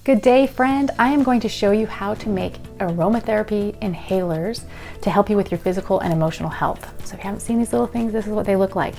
Good day, friend. I am going to show you how to make aromatherapy inhalers to help you with your physical and emotional health. So if you haven't seen these little things, this is what they look like.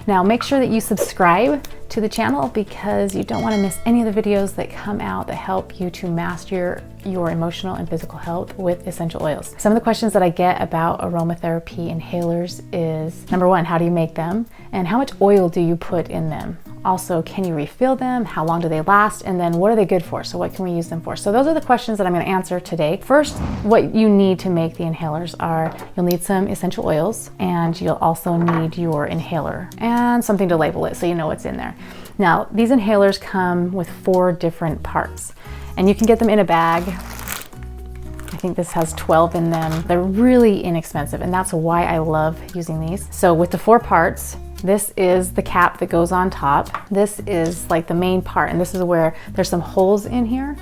Now make sure that you subscribe to the channel because you don't want to miss any of the videos that come out that help you to master your emotional and physical health with essential oils. Some of the questions that I get about aromatherapy inhalers is, number one, how do you make them? And how much oil do you put in them? Also, can you refill them? How long do they last? And then what are they good for? So what can we use them for? So those are the questions that I'm going to answer today. First, what you need to make the inhalers are, you'll need some essential oils and you'll also need your inhaler and something to label it so you know what's in there. Now, these inhalers come with 4 different parts and you can get them in a bag. I think this has 12 in them. They're really inexpensive and that's why I love using these. So with the 4 parts, this is the cap that goes on top. This is like the main part, and this is where there's some holes in here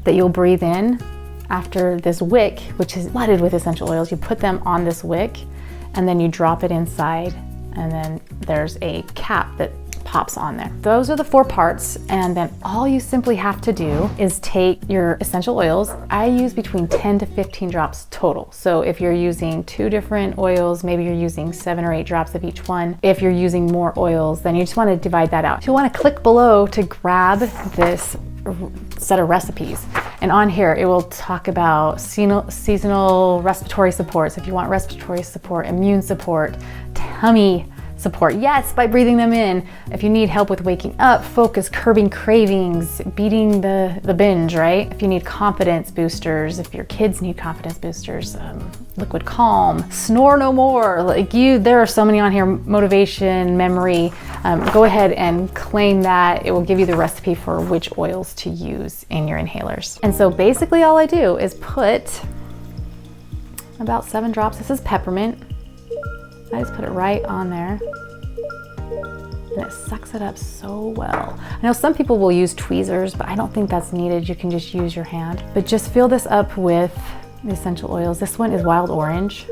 that you'll breathe in after this wick, which is flooded with essential oils. You put them on this wick and then you drop it inside, and then there's a cap that pops on there. Those are the 4 parts, and then all you simply have to do is take your essential oils. I use between 10 to 15 drops total. So if you're using 2 different oils, maybe you're using 7 or 8 drops of each one. If you're using more oils, then you just want to divide that out. You'll want to click below to grab this set of recipes. And on here, it will talk about seasonal respiratory supports. If you want respiratory support, immune support, tummy support, yes, by breathing them in. If you need help with waking up, focus, curbing cravings, beating the binge, right? If you need confidence boosters, if your kids need confidence boosters, liquid calm, snore no more, there are so many on here, motivation, memory. Go ahead and claim that. It will give you the recipe for which oils to use in your inhalers. And so basically all I do is put about 7 drops. This is peppermint. I just put it right on there and it sucks it up so well. I know some people will use tweezers, but I don't think that's needed. You can just use your hand. But just fill this up with the essential oils. This one is wild orange.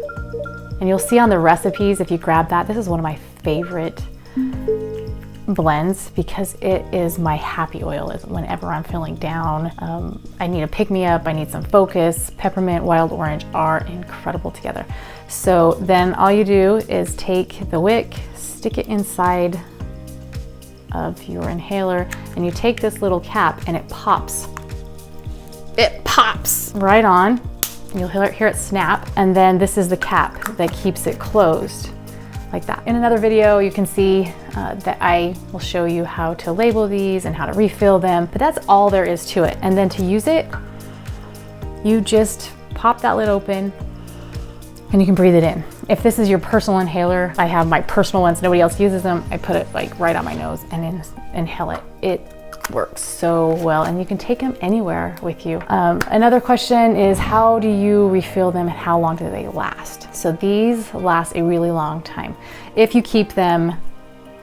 And you'll see on the recipes, if you grab that, this is one of my favorite blends because it is my happy oil. Whenever I'm feeling down, I need a pick-me-up, I need some focus. Peppermint, wild orange are incredible together. So then all you do is take the wick, stick it inside of your inhaler, and you take this little cap and it pops. It pops right on. You'll hear it snap, and then this is the cap that keeps it closed like that. In another video, you can see that I will show you how to label these and how to refill them, but that's all there is to it. And then to use it, you just pop that lid open and you can breathe it in. If this is your personal inhaler, I have my personal ones, nobody else uses them. I put it like right on my nose and inhale it. It works so well, and you can take them anywhere with you. Another question is, how do you refill them and how long do they last? So these last a really long time if you keep them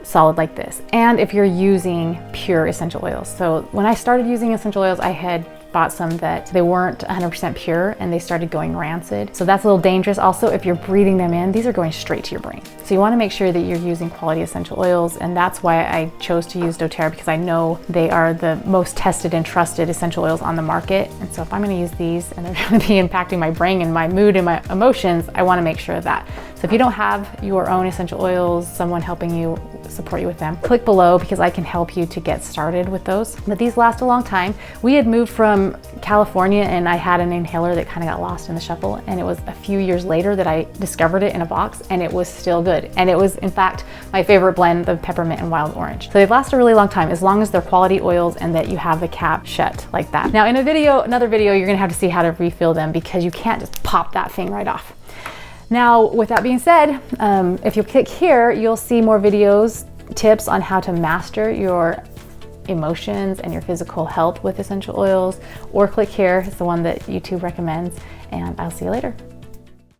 solid like this, and if you're using pure essential oils. So when I started using essential oils, I had bought some that they weren't 100% pure and they started going rancid. So that's a little dangerous. Also, if you're breathing them in, these are going straight to your brain. So you want to make sure that you're using quality essential oils, and that's why I chose to use dōTERRA, because I know they are the most tested and trusted essential oils on the market. And so if I'm going to use these and they're going to be impacting my brain and my mood and my emotions, I want to make sure of that. So if you don't have your own essential oils, someone helping you support you with them, click below because I can help you to get started with those. But these last a long time. We had moved from California and I had an inhaler that kind of got lost in the shuffle, and it was a few years later that I discovered it in a box, and it was still good. And it was in fact my favorite blend of peppermint and wild orange. So they last a really long time as long as they're quality oils and that you have the cap shut like that. Now in another video, you're gonna have to see how to refill them because you can't just pop that thing right off. Now, with that being said, if you click here, you'll see more videos, tips on how to master your emotions and your physical health with essential oils, or click here, it's the one that YouTube recommends, and I'll see you later.